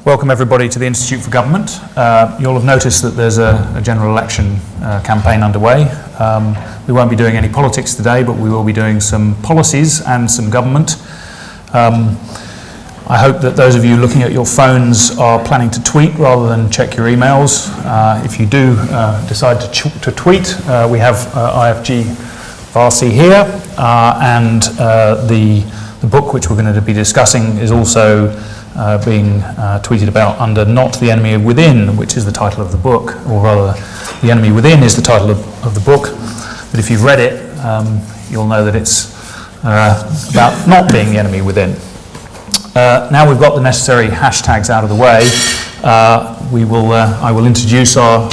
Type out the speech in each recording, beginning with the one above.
Welcome everybody to the Institute for Government. You'll have noticed that there's a general election campaign underway. We won't be doing any politics today, but we will be doing some policies and some government. I hope that those of you looking at your phones are planning to tweet rather than check your emails. If you do decide to tweet, we have IFG Warsi here, and the book which we're going to be discussing is also being tweeted about under Not the Enemy Within, which is the title of the book, or rather The Enemy Within is the title of the book. But if you've read it, you'll know that it's about not being the enemy within. Now we've got the necessary hashtags out of the way, I will introduce our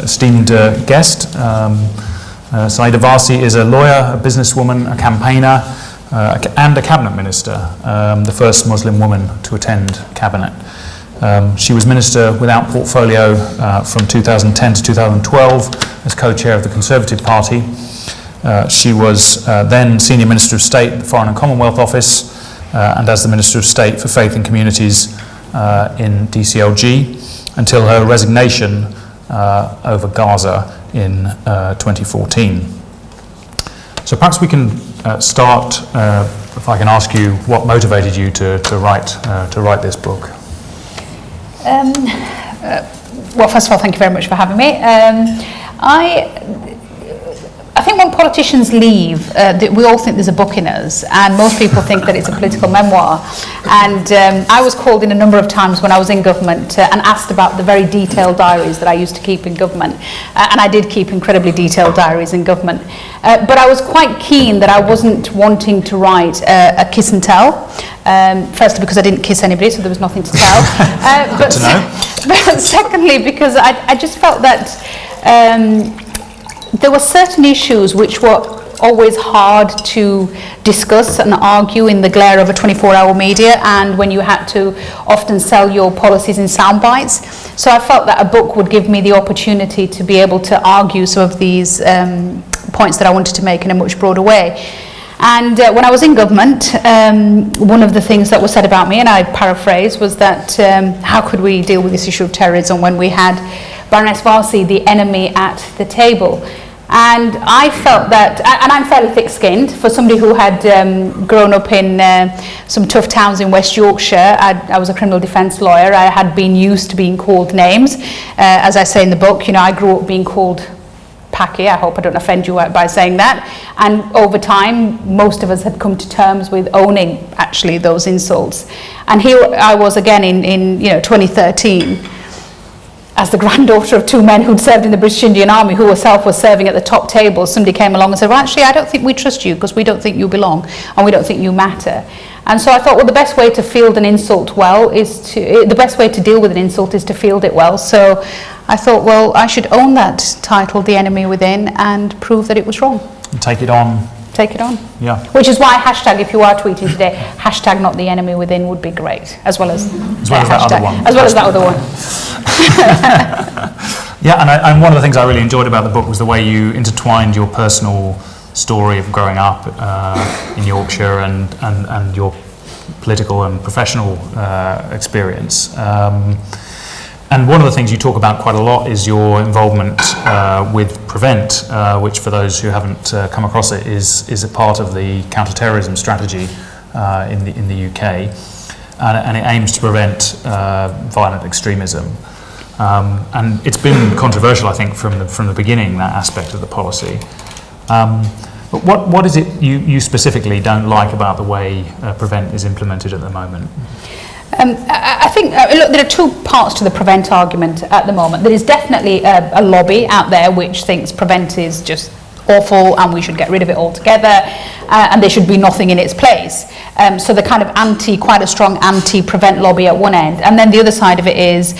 esteemed guest. Sayeeda Warsi is a lawyer, a businesswoman, a campaigner, and a cabinet minister, the first Muslim woman to attend cabinet. She was minister without portfolio from 2010 to 2012 as co-chair of the Conservative Party. She was then Senior Minister of State at the Foreign and Commonwealth Office and as the Minister of State for Faith and Communities in DCLG until her resignation over Gaza in 2014. So perhaps we can start, if I can ask you, what motivated you to write this book? Well, first of all, thank you very much for having me. I think when politicians leave, we all think there's a book in us, and most people think that it's a political memoir. And I was called in a number of times when I was in government and asked about the very detailed diaries that I used to keep in government. And I did keep incredibly detailed diaries in government. But I was quite keen that I wasn't wanting to write a kiss and tell. Firstly, because I didn't kiss anybody, so there was nothing to tell. Good to know. But secondly, because I just felt that there were certain issues which were always hard to discuss and argue in the glare of a 24-hour media, and when you had to often sell your policies in sound bites. So I felt that a book would give me the opportunity to be able to argue some of these points that I wanted to make in a much broader way. And when I was in government, one of the things that was said about me, and I paraphrase, was that how could we deal with this issue of terrorism when we had Baroness Warsi, the enemy at the table? And I felt that, and I'm fairly thick-skinned, for somebody who had grown up in some tough towns in West Yorkshire. I was a criminal defence lawyer. I had been used to being called names. As I say in the book, you know, I grew up being called Packy. I hope I don't offend you by saying that. And over time, most of us had come to terms with owning, actually, those insults. And here I was again in 2013, as the granddaughter of two men who'd served in the British Indian Army, who herself was serving at the top table. Somebody came along and said, well, actually, I don't think we trust you because we don't think you belong and we don't think you matter. And so I thought, well, the best way to field an insult well the best way to deal with an insult is to field it well. So I thought, well, I should own that title, The Enemy Within, and prove that it was wrong. And take it on. Take it on. Yeah. Which is why hashtag, if you are tweeting today, hashtag Not the Enemy Within would be great, as well as that other one. As well as that other one. Yeah, and one of the things I really enjoyed about the book was the way you intertwined your personal story of growing up in Yorkshire and your political and professional experience. And one of the things you talk about quite a lot is your involvement with Prevent, which for those who haven't come across it is a part of the counter-terrorism strategy in the UK, and it aims to prevent violent extremism. And it's been controversial, I think, from the beginning, that aspect of the policy. But what is it you specifically don't like about the way Prevent is implemented at the moment? I think, look, there are two parts to the Prevent argument at the moment. There is definitely a lobby out there which thinks Prevent is just awful and we should get rid of it altogether, and there should be nothing in its place. So the kind of quite a strong anti-Prevent lobby at one end, and then the other side of it is,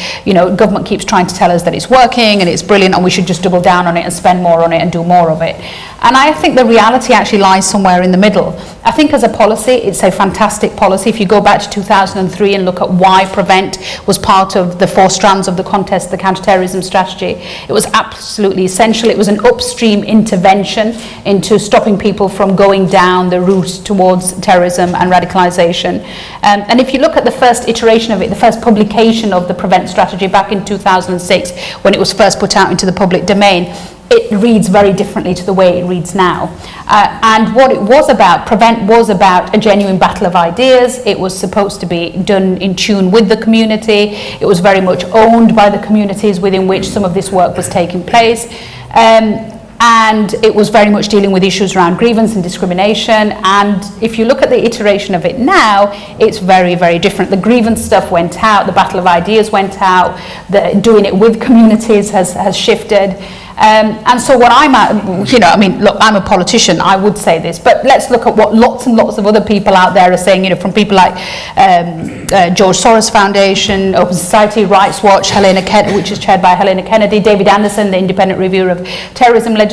government keeps trying to tell us that it's working and it's brilliant and we should just double down on it and spend more on it and do more of it. And I think the reality actually lies somewhere in the middle. I think as a policy, it's a fantastic policy. If you go back to 2003 and look at why Prevent was part of the 4 strands of the contest, the counter-terrorism strategy, it was absolutely essential. It was an upstream intervention into stopping people from going down down the route towards terrorism and radicalisation. And if you look at the first iteration of it, the first publication of the PREVENT strategy back in 2006, when it was first put out into the public domain, it reads very differently to the way it reads now. And what it was about, PREVENT was about a genuine battle of ideas. It was supposed to be done in tune with the community. It was very much owned by the communities within which some of this work was taking place. And it was very much dealing with issues around grievance and discrimination. And if you look at the iteration of it now, it's very, very different. The grievance stuff went out, the battle of ideas went out, doing it with communities has shifted. And so what I'm look, I'm a politician, I would say this, but let's look at what lots and lots of other people out there are saying, from people like George Soros Foundation, Open Society, Rights Watch, which is chaired by Helena Kennedy, David Anderson, the independent reviewer of terrorism legislation,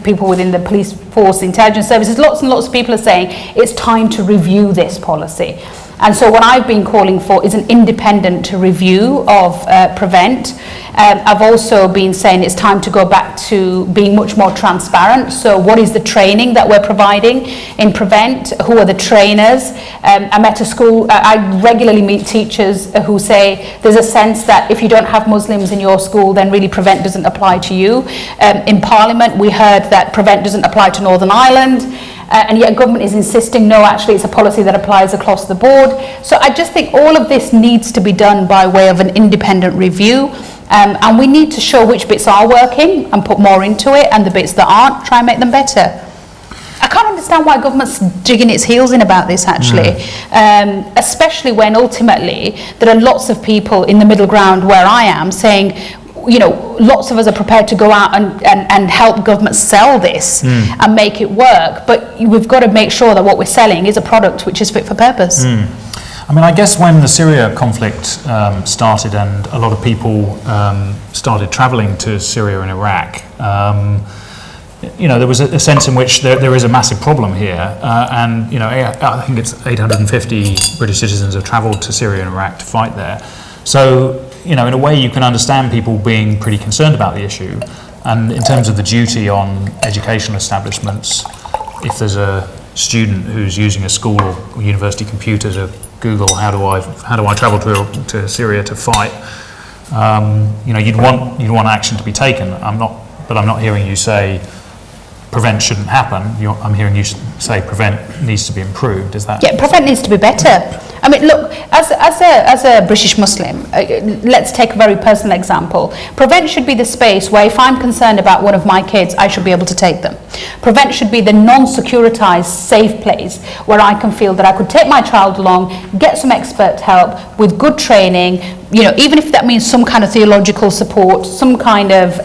people within the police force, intelligence services, lots and lots of people are saying it's time to review this policy. And so what I've been calling for is an independent review of PREVENT. I've also been saying it's time to go back to being much more transparent. So what is the training that we're providing in PREVENT? Who are the trainers? I'm at a school, I regularly meet teachers who say there's a sense that if you don't have Muslims in your school, then really PREVENT doesn't apply to you. In Parliament, we heard that PREVENT doesn't apply to Northern Ireland. And yet government is insisting, no, actually it's a policy that applies across the board. So I just think all of this needs to be done by way of an independent review. And we need to show which bits are working and put more into it, and the bits that aren't, try and make them better. I can't understand why government's digging its heels in about this, actually, especially when ultimately there are lots of people in the middle ground where I am saying, lots of us are prepared to go out and help government sell this and make it work, but we've got to make sure that what we're selling is a product which is fit for purpose. I mean, I guess when the Syria conflict started and a lot of people started travelling to Syria and Iraq, there was a sense in which there is a massive problem here, and I think it's 850 British citizens have travelled to Syria and Iraq to fight there. So, in a way you can understand people being pretty concerned about the issue. And in terms of the duty on educational establishments, if there's a student who's using a school or university computer to Google how do I travel to Syria to fight, you'd want action to be taken. I'm not hearing you say PREVENT shouldn't happen. I'm hearing you say PREVENT needs to be improved. Is that? Yeah, PREVENT needs to be better. I mean, look, as a British Muslim, let's take a very personal example. PREVENT should be the space where if I'm concerned about one of my kids, I should be able to take them. PREVENT should be the non-securitized, safe place where I can feel that I could take my child along, get some expert help with good training, even if that means some kind of theological support, some kind of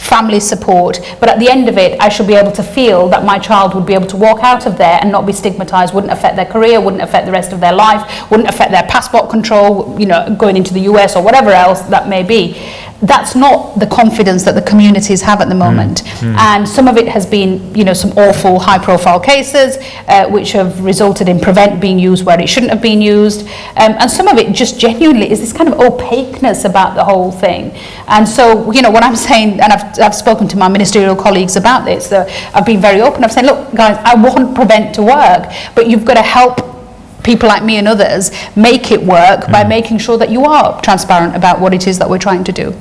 family support, but at the end of it, I should be able to feel that my child would be able to walk out of there and not be stigmatized, wouldn't affect their career, wouldn't affect the rest of their life, wouldn't affect their passport control, going into the US or whatever else that may be. That's not the confidence that the communities have at the moment. And some of it has been, some awful high-profile cases which have resulted in PREVENT being used where it shouldn't have been used. And some of it just genuinely is this kind of opaqueness about the whole thing. And so, what I'm saying, and I've spoken to my ministerial colleagues about this, so I've been very open. I've said, look, guys, I want PREVENT to work, but you've got to help people like me and others make it work by making sure that you are transparent about what it is that we're trying to do.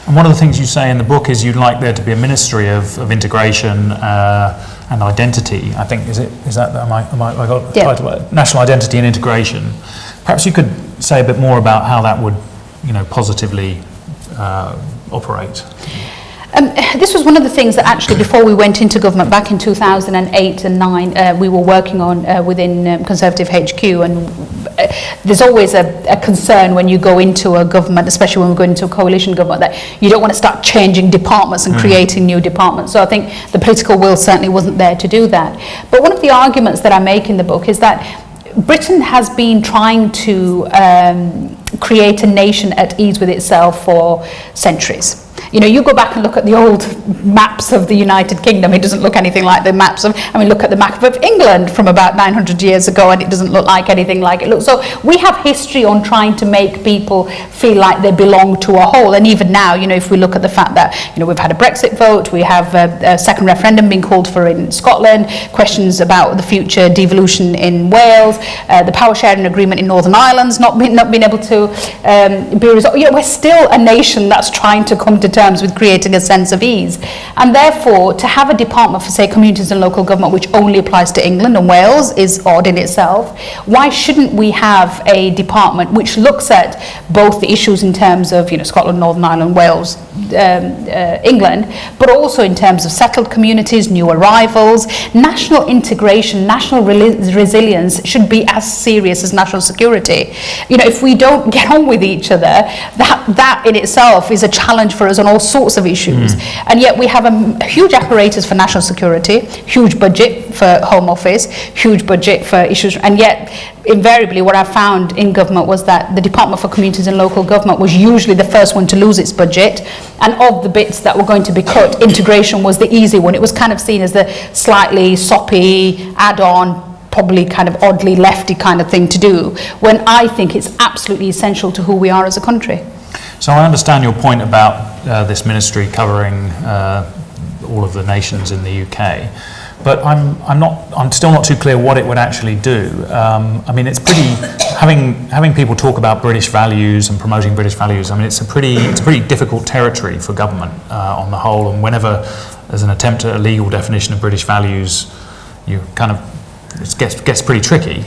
And one of the things you say in the book is you'd like there to be a ministry of integration and identity. I think I got the title, national identity and integration. Perhaps you could say a bit more about how that would, positively operate. This was one of the things that actually before we went into government back in 2008 and 9 we were working on within Conservative HQ, and there's always a concern when you go into a government, especially when we go into a coalition government, that you don't want to start changing departments and creating new departments. So I think the political will certainly wasn't there to do that. But one of the arguments that I make in the book is that Britain has been trying to create a nation at ease with itself for centuries. You go back and look at the old maps of the United Kingdom, it doesn't look anything like the maps of, look at the map of England from about 900 years ago, and it doesn't look like anything like it looks. So we have history on trying to make people feel like they belong to a whole. And even now, if we look at the fact that, we've had a Brexit vote, we have a second referendum being called for in Scotland, questions about the future devolution in Wales, the power sharing agreement in Northern Ireland's not been able to be resolved. We're still a nation that's trying to come to terms with creating a sense of ease. And therefore, to have a department for, say, communities and local government, which only applies to England and Wales, is odd in itself. Why shouldn't we have a department which looks at both the issues in terms of, Scotland, Northern Ireland, Wales, England, but also in terms of settled communities, new arrivals? National integration, national resilience should be as serious as national security. If we don't get on with each other, that in itself is a challenge for us on all sorts of issues. And yet we have a huge apparatus for national security, huge budget for Home Office, huge budget for issues, and yet invariably what I found in government was that the Department for Communities and Local Government was usually the first one to lose its budget, and of the bits that were going to be cut, integration was the easy one. It was kind of seen as the slightly soppy add-on, probably kind of oddly lefty kind of thing to do, when I think it's absolutely essential to who we are as a country. So I understand your point about this ministry covering all of the nations in the UK, but I'm still not too clear what it would actually do. It's pretty having people talk about British values and promoting British values. It's a pretty difficult territory for government on the whole. And whenever there's an attempt at a legal definition of British values, it gets pretty tricky.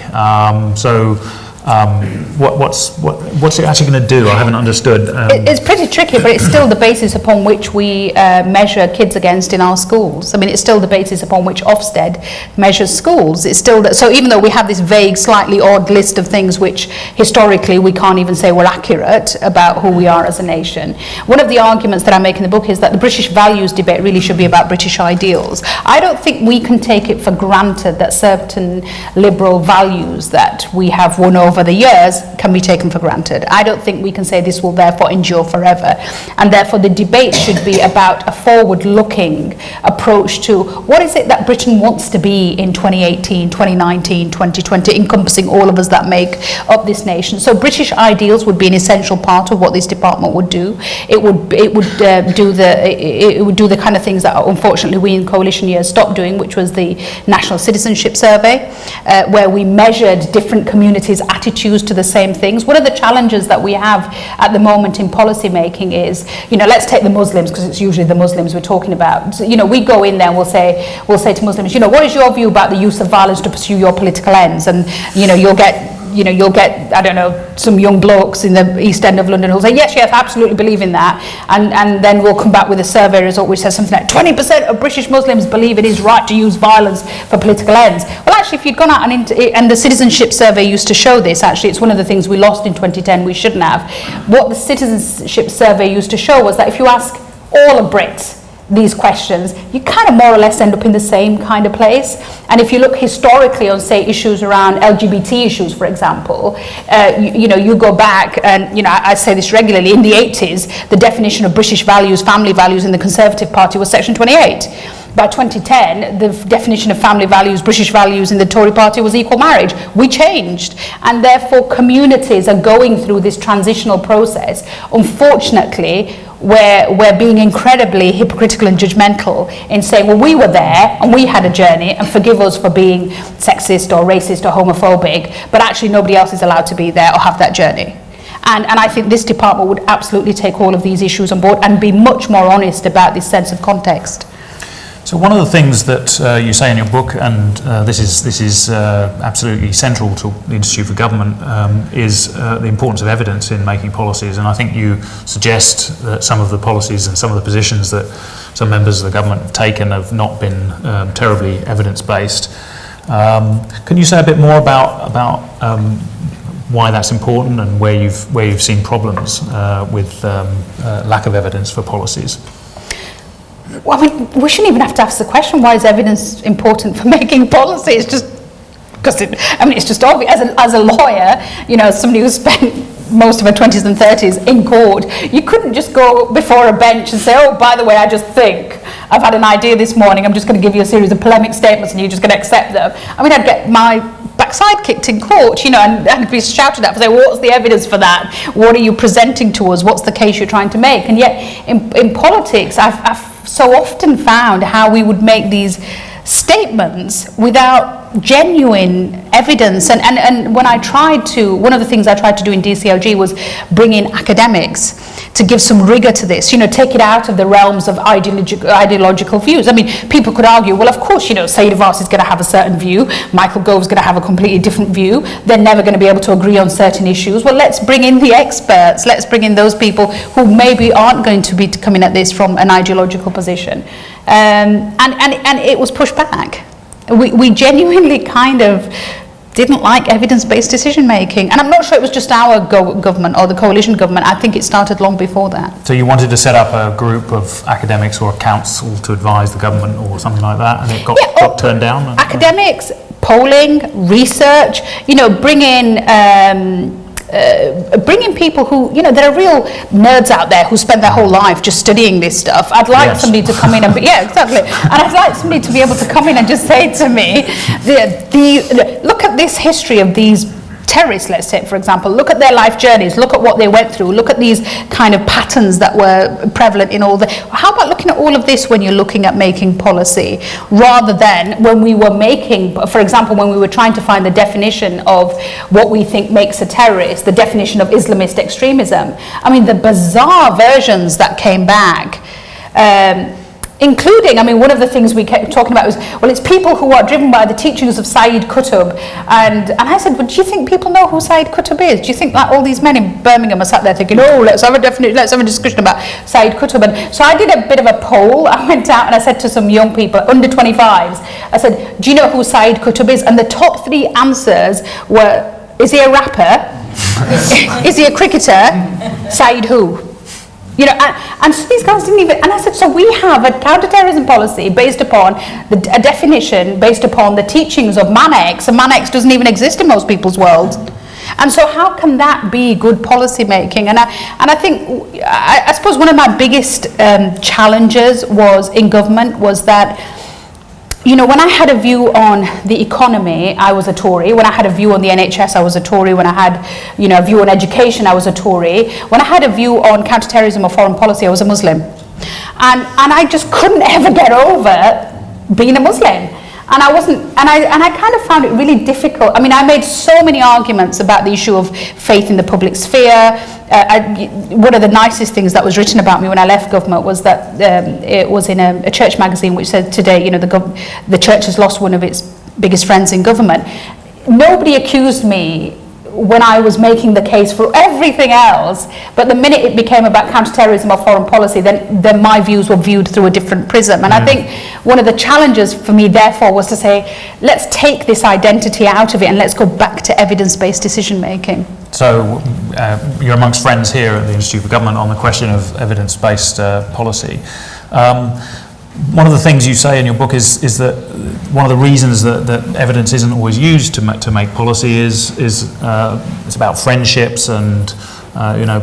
What's it actually going to do? I haven't understood. It's pretty tricky, but it's still the basis upon which we measure kids against in our schools. It's still the basis upon which Ofsted measures schools. It's still so even though we have this vague, slightly odd list of things which historically we can't even say were accurate about who we are as a nation. One of the arguments that I make in the book is that the British values debate really should be about British ideals. I don't think we can take it for granted that certain liberal values that we have won over the years can be taken for granted. I don't think we can say this will therefore endure forever, and therefore the debate should be about a forward-looking approach to what is it that Britain wants to be in 2018, 2019, 2020, encompassing all of us that make up this nation. So British ideals would be an essential part of what this department would do. It would do the kind of things that unfortunately we in coalition years stopped doing, which was the National Citizenship Survey, where we measured different communities' attitudes to the same things. One of the challenges that we have at the moment in policy making is, let's take the Muslims, because it's usually the Muslims we're talking about. So, we go in there and we'll say to Muslims, what is your view about the use of violence to pursue your political ends? And you'll get, I don't know, some young blokes in the East End of London who'll say, yes, absolutely believe in that. And then we'll come back with a survey result which says something like 20% of British Muslims believe it is right to use violence for political ends. Well, actually, if you'd gone out and the citizenship survey used to show this, actually, it's one of the things we lost in 2010, we shouldn't have. What the citizenship survey used to show was that if you ask all of Brits these questions, you kind of more or less end up in the same kind of place. And if you look historically on, say, issues around LGBT issues, for example, you go back and, I say this regularly, in the 80s, the definition of British values, family values in the Conservative Party was Section 28. By 2010, the definition of family values, British values in the Tory party was equal marriage. We changed. And therefore, communities are going through this transitional process. Unfortunately, we're being incredibly hypocritical and judgmental in saying, well, we were there and we had a journey, and forgive us for being sexist or racist or homophobic, but actually nobody else is allowed to be there or have that journey. And I think this department would absolutely take all of these issues on board and be much more honest about this sense of context. So one of the things that you say in your book, and this is absolutely central to the Institute for Government, is the importance of evidence in making policies. And I think you suggest that some of the policies and some of the positions that some members of the government have taken have not been terribly evidence-based. Can you say a bit more about why that's important and where you've seen problems with lack of evidence for policies? Well, we shouldn't even have to ask the question, why is evidence important for making policy? It's just because it's just obvious. As a lawyer, somebody who spent most of her 20s and 30s in court. You couldn't just go before a bench and say, oh, by the way, I just think I've had an idea this morning, I'm just going to give you a series of polemic statements and you're just going to accept them. I mean, I'd get my backside kicked in court, and be shouted at for saying, what's the evidence for that? What are you presenting to us? What's the case you're trying to make? And yet in politics, I've so often found how we would make these statements without genuine evidence. And when I tried to, one of the things I tried to do in DCLG was bring in academics to give some rigor to this, take it out of the realms of ideological views. I mean, people could argue, well, of course, Sayeeda Warsi is going to have a certain view, Michael Gove's going to have a completely different view, they're never going to be able to agree on certain issues. Well, let's bring in the experts, let's bring in those people who maybe aren't going to be coming at this from an ideological position. And it was pushed back. We genuinely kind of didn't like evidence-based decision making, and I'm not sure it was just our government or the coalition government. I think it started long before that. So you wanted to set up a group of academics or a council to advise the government or something like that, and it got turned down? Academics, polling, research, bring in people who, there are real nerds out there who spend their whole life just studying this stuff. I'd like somebody to come in and, exactly. And I'd like somebody to be able to come in and just say to me, look at this history of these terrorists, let's say, for example, look at their life journeys, look at what they went through, look at these kind of patterns that were prevalent in all the... How about looking at all of this when you're looking at making policy, rather than when we were making, for example, when we were trying to find the definition of what we think makes a terrorist, the definition of Islamist extremism. I mean, the bizarre versions that came back, including, one of the things we kept talking about was, well, it's people who are driven by the teachings of Sayyid Qutb. And I said, well, do you think people know who Sayyid Qutb is? Do you think that all these men in Birmingham are sat there thinking, oh, let's have a discussion about Sayyid Qutb? And so I did a bit of a poll. I went out and I said to some young people, under 25s, I said, do you know who Sayyid Qutb is? And the top 3 answers were, is he a rapper? Is he a cricketer? Sayyid who? And so these guys didn't even, and I said, so we have a counter-terrorism policy based upon a definition based upon the teachings of Man X, and Man X doesn't even exist in most people's world. And so how can that be good policy making? And I think, I suppose one of my biggest challenges in government was that, when I had a view on the economy, I was a Tory. When I had a view on the NHS, I was a Tory. When I had, a view on education, I was a Tory. When I had a view on counter-terrorism or foreign policy, I was a Muslim. And I just couldn't ever get over being a Muslim. And I kind of found it really difficult. I made so many arguments about the issue of faith in the public sphere. One of the nicest things that was written about me when I left government was that it was in a church magazine which said today, the church has lost one of its biggest friends in government. Nobody accused me when I was making the case for everything else, but the minute it became about counter-terrorism or foreign policy, then my views were viewed through a different prism. And I think one of the challenges for me, therefore, was to say, let's take this identity out of it and let's go back to evidence-based decision-making. So you're amongst friends here at the Institute for Government on the question of evidence-based policy. One of the things you say in your book is that one of the reasons that evidence isn't always used to make policy is it's about friendships and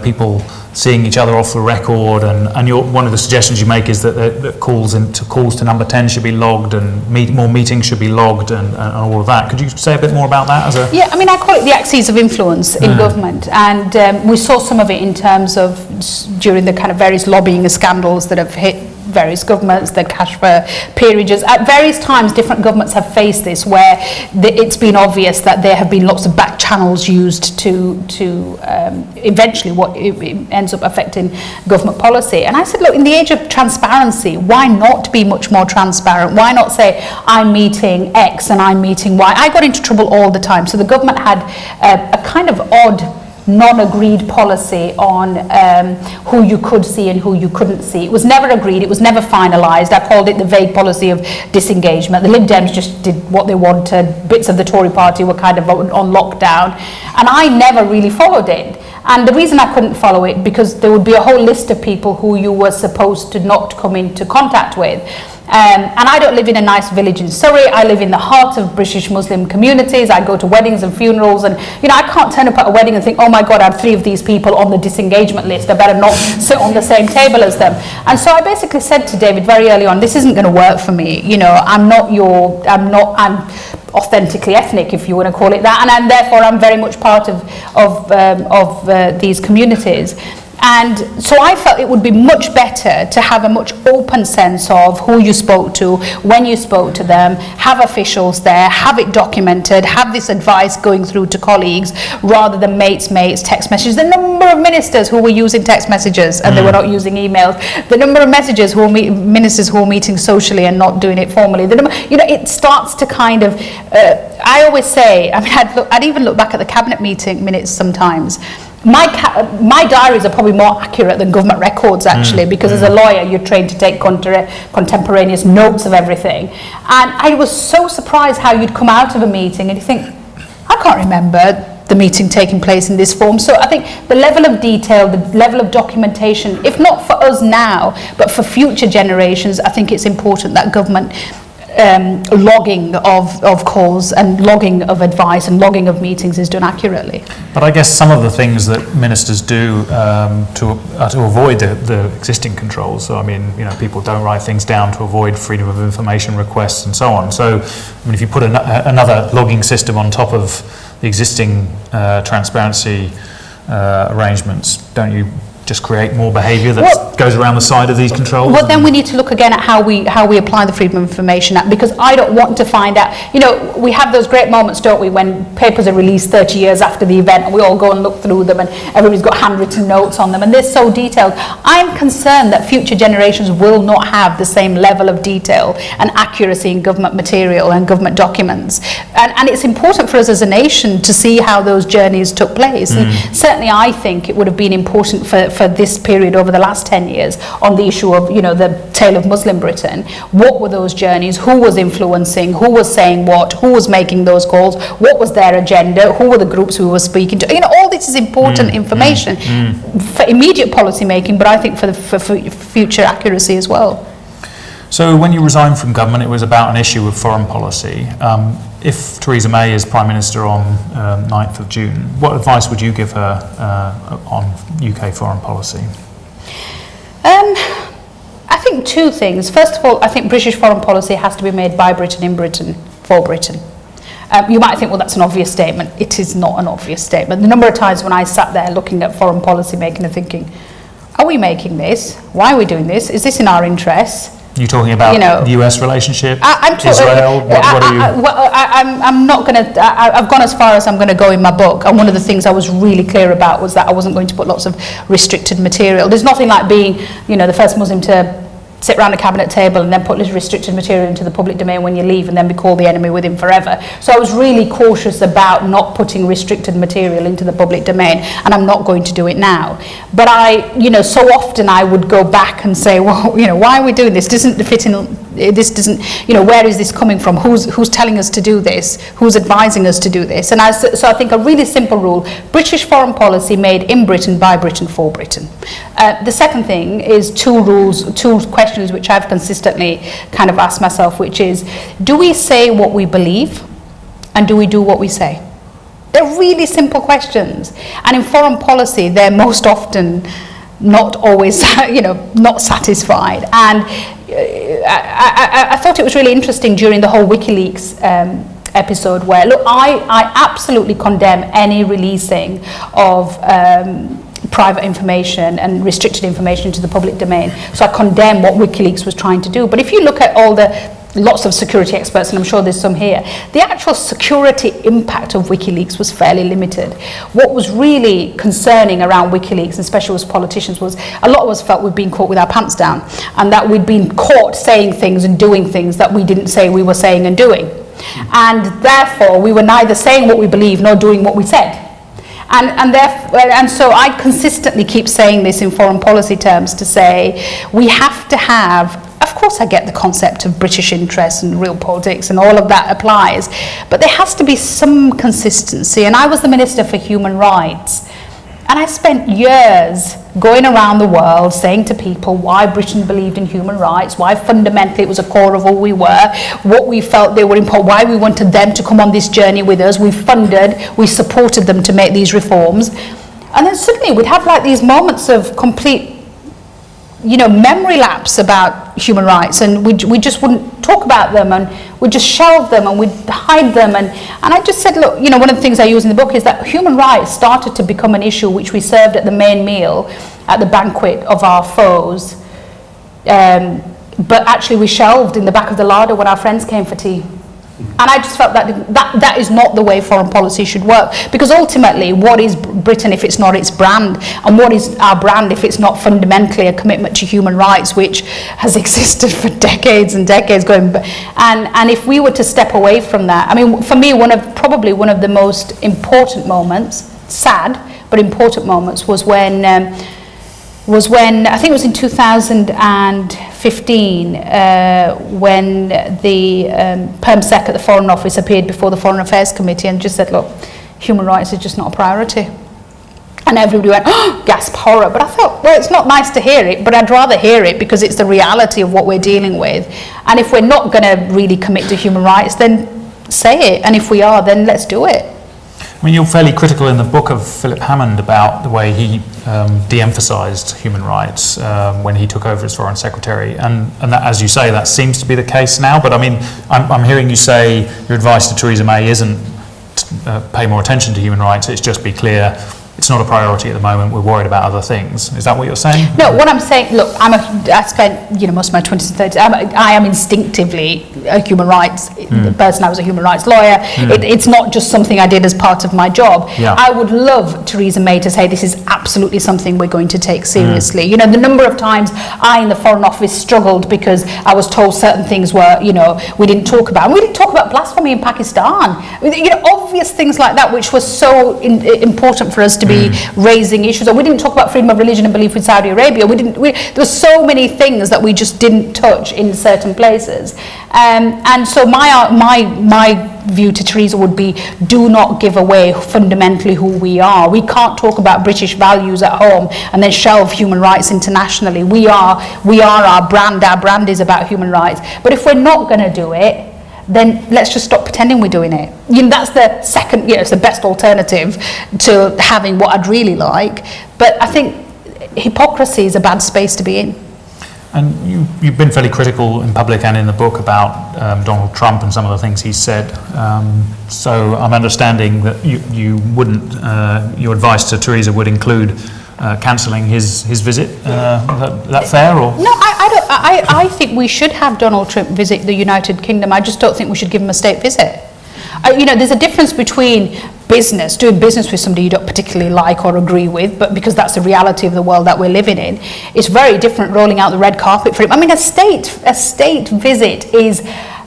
people seeing each other off the record, and one of the suggestions you make is that calls to number 10 should be logged, and more meetings should be logged, and all of that. Could you say a bit more about that? I call it the axes of influence in government, and we saw some of it in terms of during the kind of various lobbying scandals that have hit various governments, the cash for peerages. At various times, different governments have faced this, where it's been obvious that there have been lots of back channels used to eventually what it ends up affecting government policy. And I said, look, in the age of transparency, why not be much more transparent? Why not say, I'm meeting X and I'm meeting Y? I got into trouble all the time. So the government had a kind of odd non-agreed policy on who you could see and who you couldn't see. It was never agreed, it was never finalised. I called it the vague policy of disengagement. The Lib Dems just did what they wanted. Bits of the Tory party were kind of on lockdown, and I never really followed it. And the reason I couldn't follow it, because there would be a whole list of people who you were supposed to not come into contact with. And I don't live in a nice village in Surrey. I live in the heart of British Muslim communities. I go to weddings and funerals, and I can't turn up at a wedding and think, oh my God, I have 3 of these people on the disengagement list. I better not sit on the same table as them. And so I basically said to David very early on, this isn't going to work for me. I'm authentically ethnic, if you want to call it that, and therefore I'm very much part of these communities. And so I felt it would be much better to have a much open sense of who you spoke to, when you spoke to them, have officials there, have it documented, have this advice going through to colleagues rather than mates, text messages. The number of ministers who were using text messages and they were not using emails, the number of ministers who were meeting socially and not doing it formally, it starts to kind of, I always say, I'd even look back at the cabinet meeting minutes sometimes. My diaries are probably more accurate than government records, actually, because as a lawyer you're trained to take contemporaneous notes of everything. And I was so surprised how you'd come out of a meeting and you think, I can't remember the meeting taking place in this form. So I think the level of detail, the level of documentation, if not for us now, but for future generations, I think it's important that government logging of calls and logging of advice and logging of meetings is done accurately. But I guess some of the things that ministers do to avoid the existing controls, so people don't write things down to avoid freedom of information requests and so on. So if you put another logging system on top of the existing transparency arrangements, don't you just create more behaviour that goes around the side of these controls? Well, then we need to look again at how we apply the Freedom of Information Act, because I don't want to find out, we have those great moments, don't we, when papers are released 30 years after the event and we all go and look through them and everybody's got handwritten notes on them and they're so detailed. I'm concerned that future generations will not have the same level of detail and accuracy in government material and government documents. And it's important for us as a nation to see how those journeys took place. And certainly I think it would have been important for this period over the last 10 years on the issue of, the tale of Muslim Britain. What were those journeys? Who was influencing? Who was saying what? Who was making those calls? What was their agenda? Who were the groups we were speaking to? All this is important information for immediate policy making, but I think for future accuracy as well. So when you resigned from government, it was about an issue of foreign policy. If Theresa May is Prime Minister on 9th of June, what advice would you give her on UK foreign policy? I think 2 things. First of all, I think British foreign policy has to be made by Britain, in Britain, for Britain. You might think, well, that's an obvious statement. It is not an obvious statement. The number of times when I sat there looking at foreign policy making and thinking, are we making this? Why are we doing this? Is this in our interests? You're talking about the US relationship, Israel? What are you? I'm not going to. I've gone as far as I'm going to go in my book. And one of the things I was really clear about was that I wasn't going to put lots of restricted material. There's nothing like being, the first Muslim to sit around a cabinet table and then put this restricted material into the public domain when you leave and then be called the enemy with him forever. So I was really cautious about not putting restricted material into the public domain, and I'm not going to do it now. But so often I would go back and say, well, why are we doing this? Doesn't fit in. This doesn't, where is this coming from? Who's telling us to do this? Who's advising us to do this? And so I think a really simple rule: British foreign policy made in Britain, by Britain, for Britain. The second thing is 2 questions which I've consistently kind of asked myself, which is, do we say what we believe, and do we do what we say? They're really simple questions, and in foreign policy they're most often not always not satisfied. And I thought it was really interesting during the whole WikiLeaks episode where, look, I absolutely condemn any releasing of private information and restricted information into the public domain. So I condemn what WikiLeaks was trying to do. But if you look at lots of security experts, and I'm sure there's some here, the actual security impact of WikiLeaks was fairly limited. What was really concerning around WikiLeaks, and especially as politicians, was a lot of us felt we'd been caught with our pants down, and that we'd been caught saying things and doing things that we didn't say we were saying and doing. And therefore, we were neither saying what we believed nor doing what we said. And so I consistently keep saying this in foreign policy terms to say we have to have, of course I get the concept of British interests and real politics and all of that applies, but there has to be some consistency. And I was the Minister for Human Rights, And I spent years going around the world saying to people why Britain believed in human rights, why fundamentally it was a core of who we were, what we felt they were important, why we wanted them to come on this journey with us. We supported them to make these reforms. And then suddenly we'd have like these moments of complete, memory lapse about human rights, and we just wouldn't talk about them, and we'd just shelve them, and we'd hide them. And I just said, look, one of the things I use in the book is that human rights started to become an issue which we served at the main meal, at the banquet of our foes, but actually we shelved in the back of the larder when our friends came for tea. And I just felt that is not the way foreign policy should work. Because ultimately, what is Britain if it's not its brand? And what is our brand if it's not fundamentally a commitment to human rights, which has existed for decades and decades going back? And if we were to step away from that, I mean, for me, probably one of the most important moments, sad, but important moments, was when I think it was in 2015, when the Perm Sec at the Foreign Office appeared before the Foreign Affairs Committee and just said, look, human rights is just not a priority. And everybody went, oh, gasp, horror. But I thought, well, it's not nice to hear it, but I'd rather hear it because it's the reality of what we're dealing with. And if we're not going to really commit to human rights, then say it. And if we are, then let's do it. I mean, you're fairly critical in the book of Philip Hammond about the way he de-emphasised human rights when he took over as Foreign Secretary, and that, as you say, that seems to be the case now. But I mean, I'm hearing you say your advice to Theresa May isn't pay more attention to human rights, it's just be clear it's not a priority at the moment, we're worried about other things. Is that what you're saying? No, what I'm saying, look, I spent most of my 20s and 30s, I am instinctively a human rights person. I was a human rights lawyer. It's not just something I did as part of my job. Yeah. I would love Theresa May to say this is absolutely something we're going to take seriously. The number of times I in the Foreign Office struggled because I was told certain things were, we didn't talk about. And we didn't talk about blasphemy in Pakistan. Obvious things like that, which was so important for us to be raising issues. Or we didn't talk about freedom of religion and belief with Saudi Arabia. There were so many things that we just didn't touch in certain places. And so my view to Theresa would be, do not give away fundamentally who we are. We can't talk about British values at home and then shelve human rights internationally. We are our brand. Our brand is about human rights. But if we're not going to do it, then let's just stop pretending we're doing it. That's the second, it's the best alternative to having what I'd really like. But I think hypocrisy is a bad space to be in. And you've been fairly critical in public and in the book about Donald Trump and some of the things he said. So I'm understanding that you wouldn't, your advice to Theresa would include cancelling his visit. Is that fair? Or? No, I think we should have Donald Trump visit the United Kingdom. I just don't think we should give him a state visit. There's a difference between doing business with somebody you don't particularly like or agree with, but because that's the reality of the world that we're living in. It's very different rolling out the red carpet for him. I mean, a state visit is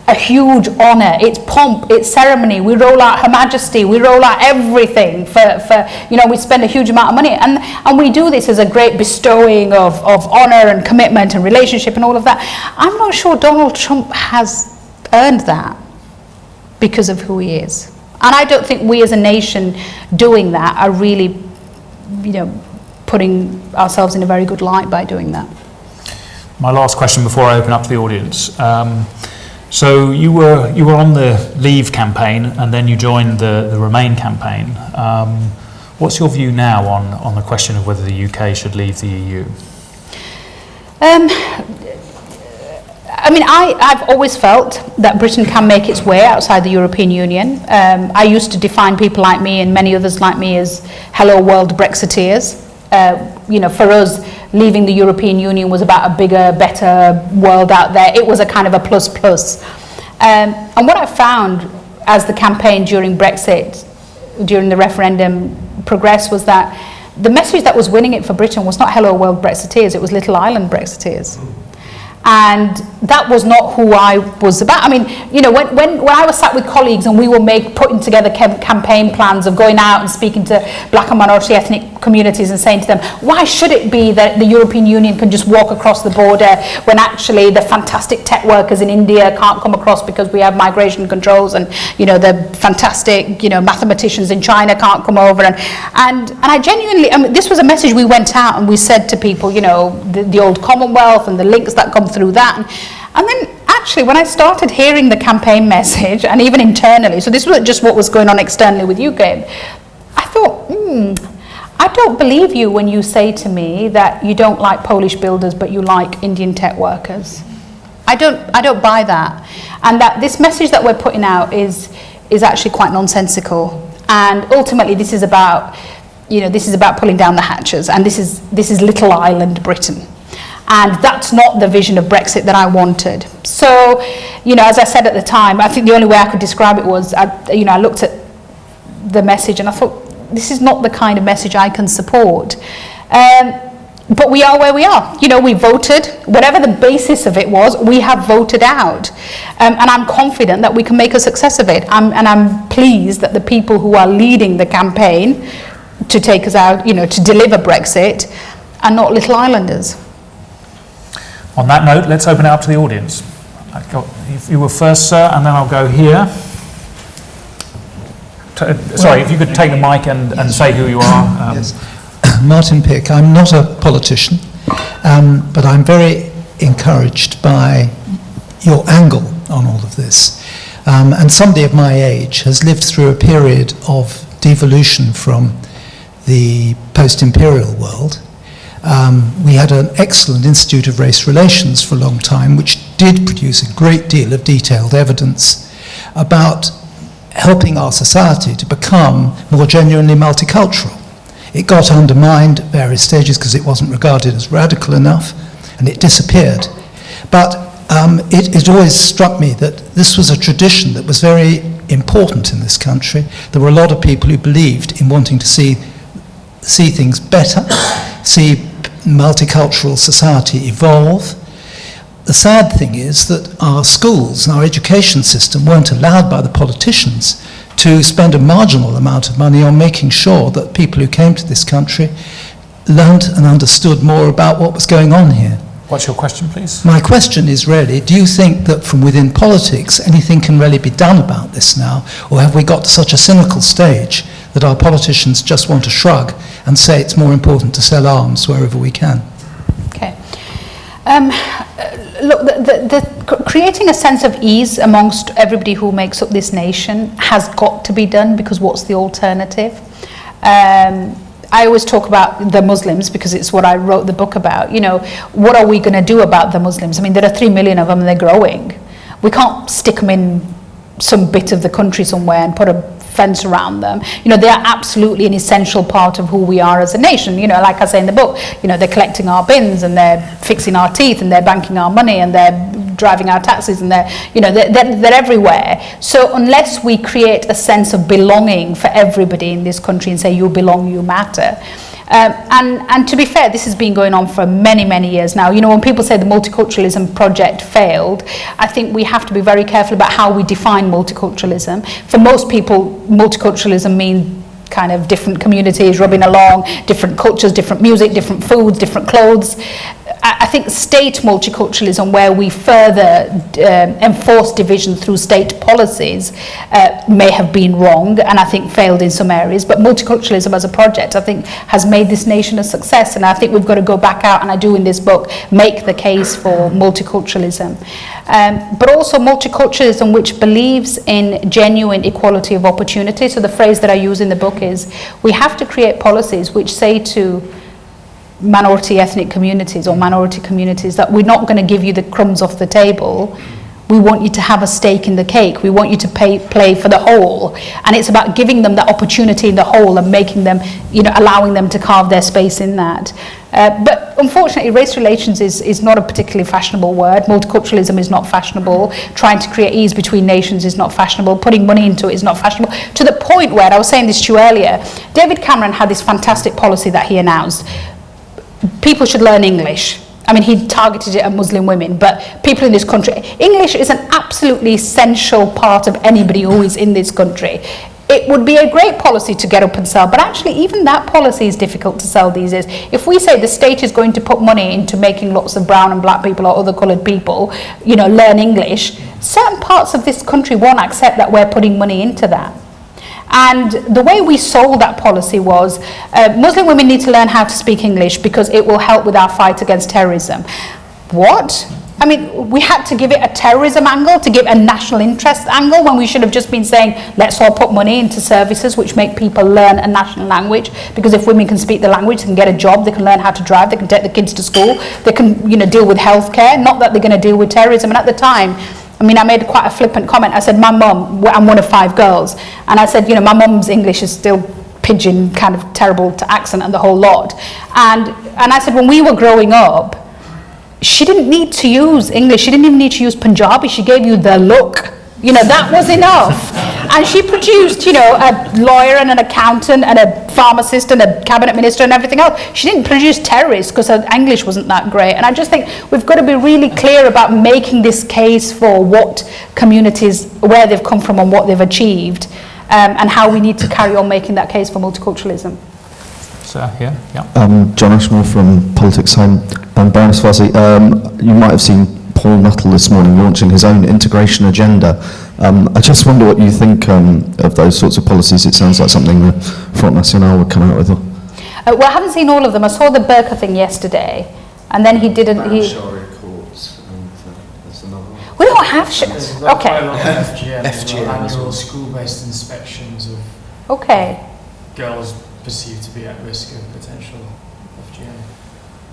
a huge honour. It's pomp, it's ceremony. We roll out Her Majesty, we roll out everything for we spend a huge amount of money, and we do this as a great bestowing of honour and commitment and relationship and all of that. I'm not sure Donald Trump has earned that because of who he is. And I don't think we as a nation doing that are really, putting ourselves in a very good light by doing that. My last question before I open up to the audience. So you were on the Leave campaign and then you joined the Remain campaign. What's your view now on the question of whether the UK should leave the EU? I've always felt that Britain can make its way outside the European Union. I used to define people like me and many others like me as hello world Brexiteers. For us, leaving the European Union was about a bigger, better world out there. It was a kind of a plus. And what I found as the campaign during Brexit, during the referendum progressed, was that the message that was winning it for Britain was not hello world Brexiteers, it was little island Brexiteers. And that was not who I was about. I mean, you know, when I was sat with colleagues and we were putting together campaign plans of going out and speaking to black and minority ethnic communities and saying to them, why should it be that the European Union can just walk across the border when actually the fantastic tech workers in India can't come across because we have migration controls, and, you know, the fantastic, you know, mathematicians in China can't come over, and I genuinely, I mean, this was a message we went out and we said to people, you know, the old Commonwealth and the links that come through that. And then actually when I started hearing the campaign message, and even internally, so this wasn't just what was going on externally with you, Gabe, I thought, I don't believe you when you say to me that you don't like Polish builders but you like Indian tech workers. I don't buy that. And that this message that we're putting out is actually quite nonsensical. And ultimately this is about, you know, this is about pulling down the hatches, and this is little island Britain. And that's not the vision of Brexit that I wanted. So, you know, as I said at the time, I think the only way I could describe it was, I looked at the message and I thought, this is not the kind of message I can support. But we are where we are. You know, we voted, whatever the basis of it was, we have voted out. And I'm confident that we can make a success of it. And I'm pleased that the people who are leading the campaign to take us out, you know, to deliver Brexit, are not little islanders. On that note, let's open it up to the audience. If you were first, sir, and then I'll go here. Sorry, if you could take the mic and say who you are. Yes. Martin Pick. I'm not a politician, but I'm very encouraged by your angle on all of this. And somebody of my age has lived through a period of devolution from the post-imperial world. We had an excellent Institute of Race Relations for a long time, which did produce a great deal of detailed evidence about helping our society to become more genuinely multicultural. It got undermined at various stages because it wasn't regarded as radical enough, and it disappeared. But it always struck me that this was a tradition that was very important in this country. There were a lot of people who believed in wanting to see things better, see multicultural society evolve. The sad thing is that our schools and our education system weren't allowed by the politicians to spend a marginal amount of money on making sure that people who came to this country learned and understood more about what was going on here. What's your question, please? My question is really, do you think that from within politics anything can really be done about this now, or have we got to such a cynical stage that our politicians just want to shrug and say it's more important to sell arms wherever we can? Okay. Look, creating a sense of ease amongst everybody who makes up this nation has got to be done, because what's the alternative? I always talk about the Muslims because it's what I wrote the book about. You know, what are we going to do about the Muslims? I mean, there are 3 million of them and they're growing. We can't stick them in some bit of the country somewhere and put a fence around them. You know, they are absolutely an essential part of who we are as a nation. You know, like I say in the book, you know, they're collecting our bins and they're fixing our teeth and they're banking our money and they're driving our taxis and they're, you know, they're everywhere. So unless we create a sense of belonging for everybody in this country and say you belong, you matter. And to be fair, this has been going on for many, many years now. You know, when people say the multiculturalism project failed, I think we have to be very careful about how we define multiculturalism. For most people, multiculturalism means kind of different communities rubbing along, different cultures, different music, different foods, different clothes. I think state multiculturalism, where we further enforce division through state policies, may have been wrong and I think failed in some areas. But multiculturalism as a project, I think, has made this nation a success. And I think we've got to go back out, and I do in this book, make the case for multiculturalism. But also multiculturalism which believes in genuine equality of opportunity. So the phrase that I use in the book is, we have to create policies which say to minority ethnic communities or minority communities that we're not going to give you the crumbs off the table. We want you to have a stake in the cake. We want you to play for the whole. And it's about giving them the opportunity in the whole and making them, you know, allowing them to carve their space in that. But unfortunately, race relations is not a particularly fashionable word. Multiculturalism is not fashionable. Trying to create ease between nations is not fashionable. Putting money into it is not fashionable. To the point where, I was saying this to you earlier, David Cameron had this fantastic policy that he announced. People should learn English. I mean, he targeted it at Muslim women, but people in this country, English is an absolutely essential part of anybody who is in this country. It would be a great policy to get up and sell, but actually even that policy is difficult to sell these days. If we say the state is going to put money into making lots of brown and black people or other coloured people, you know, learn English, certain parts of this country won't accept that we're putting money into that. And the way we sold that policy was Muslim women need to learn how to speak English because it will help with our fight against terrorism. What? I mean, we had to give it a terrorism angle, to give a national interest angle, when we should have just been saying, let's all put money into services which make people learn a national language, because if women can speak the language, they can get a job, they can learn how to drive, they can take the kids to school, they can, you know, deal with healthcare, not that they're going to deal with terrorism. And at the time, I mean, I made quite a flippant comment. I said, my mum, I'm one of 5 girls, and I said, you know, my mum's English is still pidgin, kind of terrible to accent and the whole lot. And I said, when we were growing up, she didn't need to use English. She didn't even need to use Punjabi. She gave you the look. You know, that was enough. And she produced, you know, a lawyer and an accountant and a pharmacist and a cabinet minister and everything else. She didn't produce terrorists because her English wasn't that great. And I just think we've got to be really clear about making this case for what communities, where they've come from and what they've achieved, and how we need to carry on making that case for multiculturalism. Yeah. John Ashmore from Politics Home. Baroness Warsi, you might have seen Paul Nuttall this morning launching his own integration agenda. I just wonder what you think of those sorts of policies. It sounds like something the Front National would come out with. Well, I haven't seen all of them. I saw the burqa thing yesterday, and then he didn't. Sharia courts, and there's another one. We don't have There's quite a okay. lot of FGM, FGM annual school-based inspections of Okay. girls perceived to be at risk of potential FGM.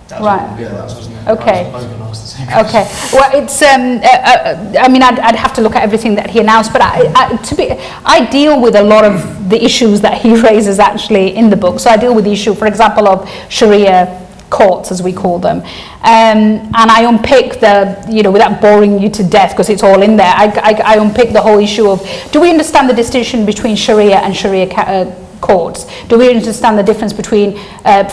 That Right. Yeah, that wasn't it. Okay. I was going to ask the same Okay. Well, it's. I mean, I'd have to look at everything that he announced, but I deal with a lot of the issues that he raises actually in the book. So I deal with the issue, for example, of Sharia courts, as we call them, and I unpick without boring you to death because it's all in there. I unpick the whole issue of, do we understand the distinction between Sharia and Sharia courts? Do we understand the difference between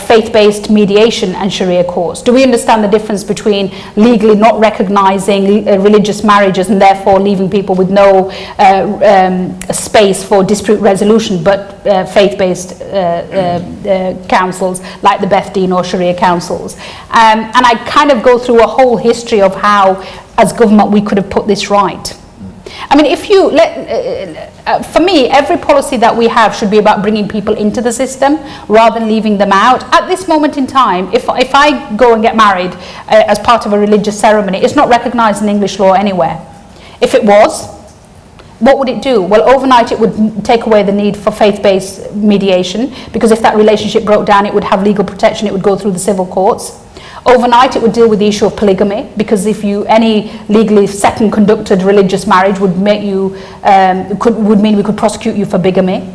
faith-based mediation and Sharia courts? Do we understand the difference between legally not recognising religious marriages and therefore leaving people with no space for dispute resolution, but faith-based councils like the Beth Din or Sharia councils? And I kind of go through a whole history of how, as government, we could have put this right. I mean, if you for me, every policy that we have should be about bringing people into the system rather than leaving them out. At this moment in time, if I go and get married as part of a religious ceremony, it's not recognised in English law anywhere. If it was, what would it do? Well, overnight it would take away the need for faith-based mediation, because if that relationship broke down, it would have legal protection, it would go through the civil courts. Overnight, it would deal with the issue of polygamy, because if any legally second conducted religious marriage would make you would mean we could prosecute you for bigamy.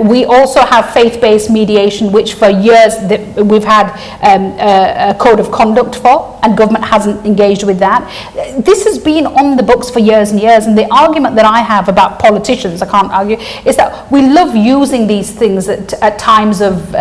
We also have faith-based mediation, which for years we've had a code of conduct for, and government hasn't engaged with that. This has been on the books for years and years, and the argument that I have about politicians, I can't argue, is that we love using these things at times of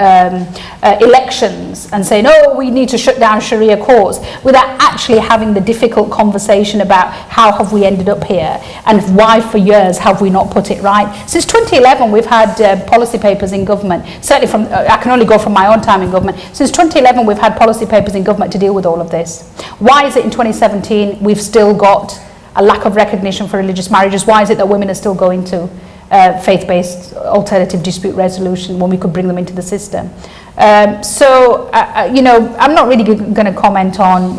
elections and saying, oh, we need to shut down Sharia courts, without actually having the difficult conversation about how have we ended up here and why for years have we not put it right. Since 2011 we've had policy papers in government, certainly from, I can only go from my own time in government, since 2011 we've had policy papers in government to deal with all of this. Why is it in 2017 we've still got a lack of recognition for religious marriages? Why is it that women are still going to faith-based alternative dispute resolution when we could bring them into the system? I'm not really going to comment on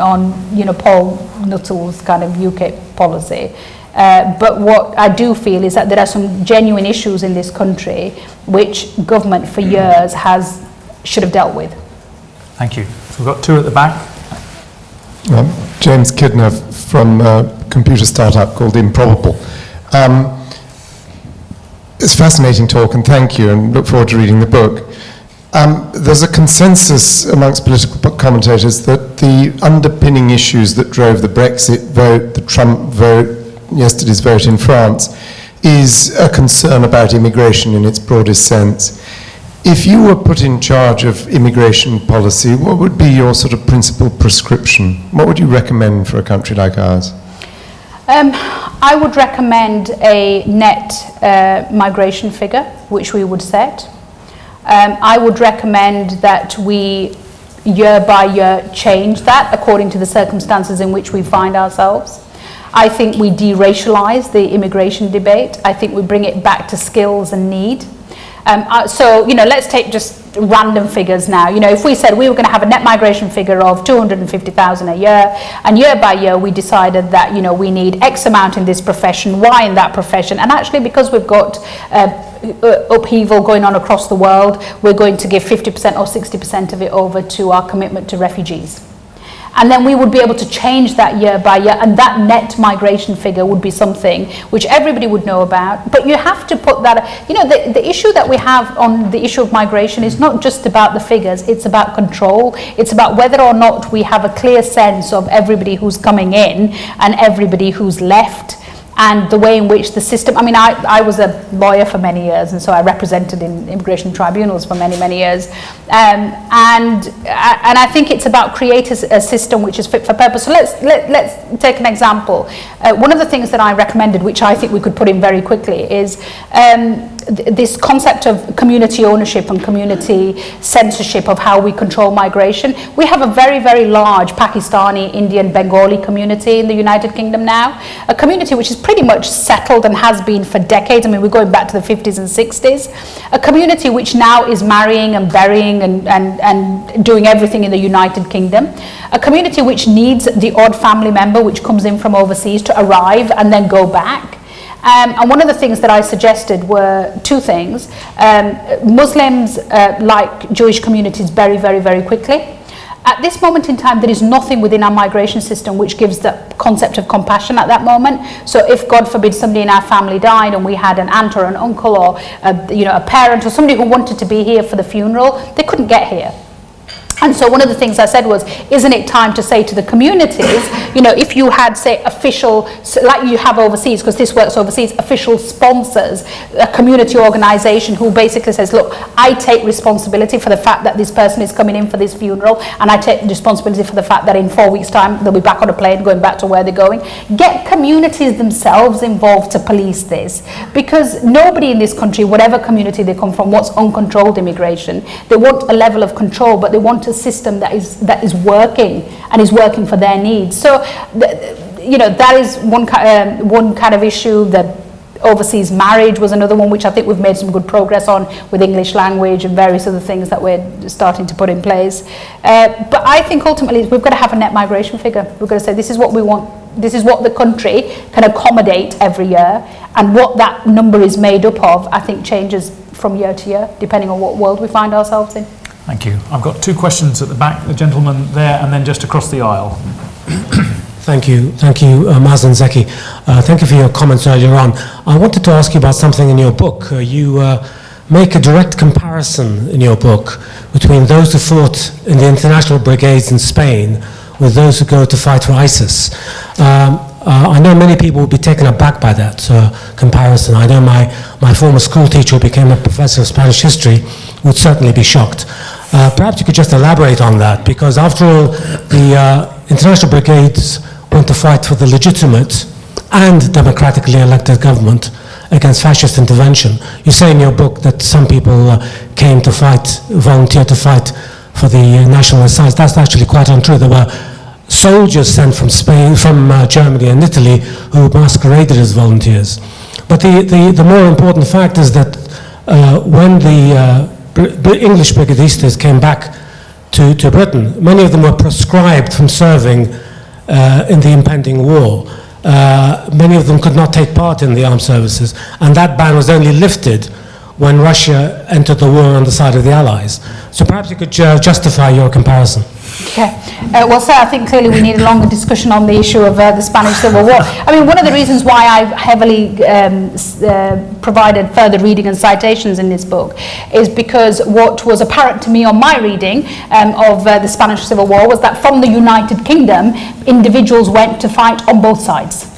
Paul Nuttall's kind of UK policy. But what I do feel is that there are some genuine issues in this country which government for years should have dealt with. Thank you. So we've got two at the back. James Kidner from a computer startup called Improbable. It's a fascinating talk, and thank you, and look forward to reading the book. There's a consensus amongst political commentators that the underpinning issues that drove the Brexit vote, the Trump vote, yesterday's vote in France, is a concern about immigration in its broadest sense. If you were put in charge of immigration policy, what would be your sort of principal prescription? What would you recommend for a country like ours? I would recommend a net migration figure, which we would set. I would recommend that we, year by year, change that according to the circumstances in which we find ourselves. I think we de-racialize the immigration debate. I think we bring it back to skills and need. So, let's take just random figures now. If we said we were going to have a net migration figure of 250,000 a year, and year by year we decided that, we need X amount in this profession, Y in that profession, and actually because we've got upheaval going on across the world, we're going to give 50% or 60% of it over to our commitment to refugees. And then we would be able to change that year by year, and that net migration figure would be something which everybody would know about. But you have to put that, the issue that we have on the issue of migration is not just about the figures, it's about control. It's about whether or not we have a clear sense of everybody who's coming in and everybody who's left, and the way in which the system, I was a lawyer for many years, and so I represented in immigration tribunals for many, many years. And I think it's about creating a system which is fit for purpose. So let's take an example. One of the things that I recommended, which I think we could put in very quickly, is this concept of community ownership and community censorship of how we control migration. We have a very, very large Pakistani, Indian, Bengali community in the United Kingdom now, a community which is pretty much settled and has been for decades. We're going back to the 50s and 60s. A community which now is marrying and burying and doing everything in the United Kingdom. A community which needs the odd family member which comes in from overseas to arrive and then go back. And one of the things that I suggested were two things. Muslims like Jewish communities very, very, very quickly. At this moment in time, there is nothing within our migration system which gives the concept of compassion at that moment. So if, God forbid, somebody in our family died and we had an aunt or an uncle or a parent or somebody who wanted to be here for the funeral, they couldn't get here. And so one of the things I said was, isn't it time to say to the communities, if you had, say, official, like you have overseas, because this works overseas, official sponsors, a community organisation who basically says, look, I take responsibility for the fact that this person is coming in for this funeral, and I take responsibility for the fact that in 4 weeks' time they'll be back on a plane going back to where they're going. Get communities themselves involved to police this, because nobody in this country, whatever community they come from, wants uncontrolled immigration. They want a level of control, but they want a system that is working and is working for their needs. So, that is one kind of issue. The overseas marriage was another one which I think we've made some good progress on with English language and various other things that we're starting to put in place. But I think ultimately we've got to have a net migration figure. We've got to say this is what we want. This is what the country can accommodate every year, and what that number is made up of, I think, changes from year to year depending on what world we find ourselves in. Thank you. I've got two questions at the back, the gentleman there, and then just across the aisle. Thank you, Maz and Zeki. Thank you for your comments earlier on. I wanted to ask you about something in your book. You make a direct comparison in your book between those who fought in the international brigades in Spain with those who go to fight for ISIS. I know many people will be taken aback by that comparison. I know my former school teacher who became a professor of Spanish history would certainly be shocked. Perhaps you could just elaborate on that, because after all, the international brigades went to fight for the legitimate and democratically elected government against fascist intervention. You say in your book that some people came to fight, volunteered to fight for the national side. That's actually quite untrue. There were soldiers sent from Spain, from Germany and Italy who masqueraded as volunteers. But the more important fact is that when the English brigadistas came back to Britain, many of them were proscribed from serving in the impending war. Many of them could not take part in the armed services, and that ban was only lifted when Russia entered the war on the side of the Allies. So perhaps you could justify your comparison. Okay. Well, sir, I think clearly we need a longer discussion on the issue of the Spanish Civil War. One of the reasons why I've heavily provided further reading and citations in this book is because what was apparent to me on my reading of the Spanish Civil War was that from the United Kingdom, individuals went to fight on both sides.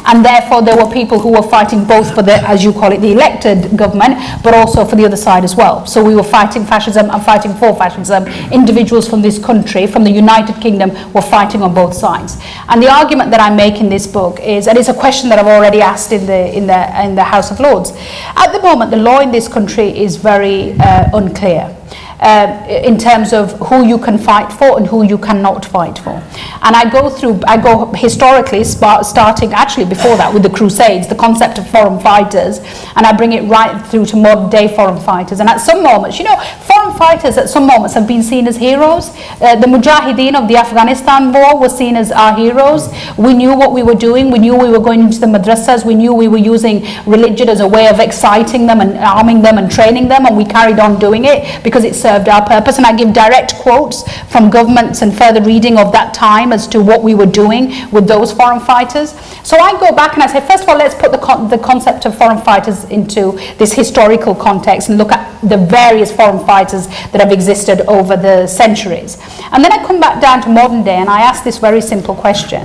And therefore there were people who were fighting both for the, as you call it, the elected government, but also for the other side as well. So we were fighting fascism and fighting for fascism. Individuals from this country, from the United Kingdom, were fighting on both sides. And the argument that I make in this book is, and it's a question that I've already asked in the House of Lords. At the moment, the law in this country is very unclear. In terms of who you can fight for and who you cannot fight for. And I go historically, starting actually before that with the Crusades, the concept of foreign fighters, and I bring it right through to modern day foreign fighters. And at some moments, foreign fighters at some moments have been seen as heroes. The Mujahideen of the Afghanistan war were seen as our heroes. We knew what we were doing. We knew we were going into the madrasas. We knew we were using religion as a way of exciting them and arming them and training them, and we carried on doing it because it served our purpose. And I give direct quotes from governments and further reading of that time as to what we were doing with those foreign fighters. So I go back and I say, first of all, let's put the concept of foreign fighters into this historical context and look at the various foreign fighters that have existed over the centuries. And then I come back down to modern day and I ask this very simple question.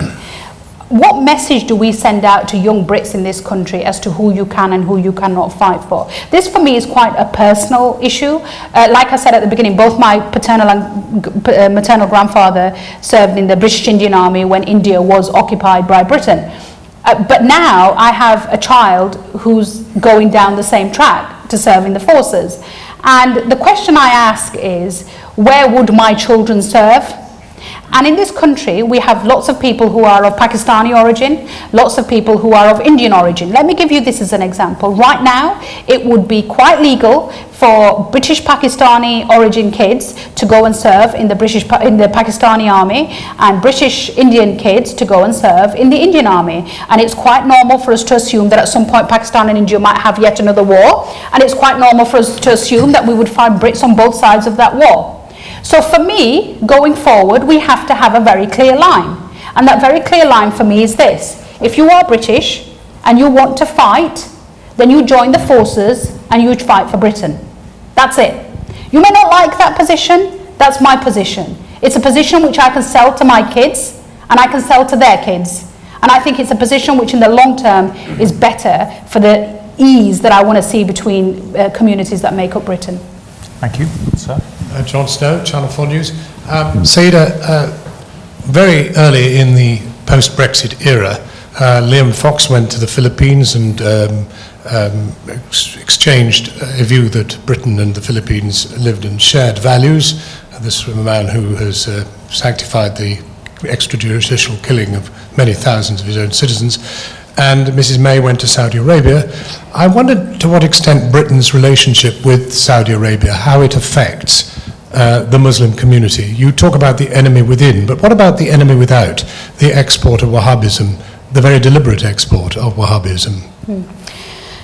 What message do we send out to young Brits in this country as to who you can and who you cannot fight for? This for me is quite a personal issue. Like I said at the beginning, both my paternal and maternal grandfather served in the British Indian Army when India was occupied by Britain. But now I have a child who's going down the same track to serve in the forces. And the question I ask is, where would my children serve? And in this country, we have lots of people who are of Pakistani origin, lots of people who are of Indian origin. Let me give you this as an example. Right now, it would be quite legal for British Pakistani origin kids to go and serve in the Pakistani army, and British Indian kids to go and serve in the Indian army. And it's quite normal for us to assume that at some point Pakistan and India might have yet another war, and it's quite normal for us to assume that we would find Brits on both sides of that war. So for me, going forward, we have to have a very clear line. And that very clear line for me is this. If you are British and you want to fight, then you join the forces and you fight for Britain. That's it. You may not like that position. That's my position. It's a position which I can sell to my kids and I can sell to their kids. And I think it's a position which in the long term is better for the ease that I want to see between communities that make up Britain. Thank you, sir. John Snow, Channel 4 News. Sayeeda, very early in the post-Brexit era, Liam Fox went to the Philippines and exchanged a view that Britain and the Philippines lived in shared values. This is from a man who has sanctified the extrajudicial killing of many thousands of his own citizens. And Mrs. May went to Saudi Arabia. I wondered to what extent Britain's relationship with Saudi Arabia, how it affects the Muslim community. You talk about the enemy within, but what about the enemy without? The export of Wahhabism, the very deliberate export of Wahhabism.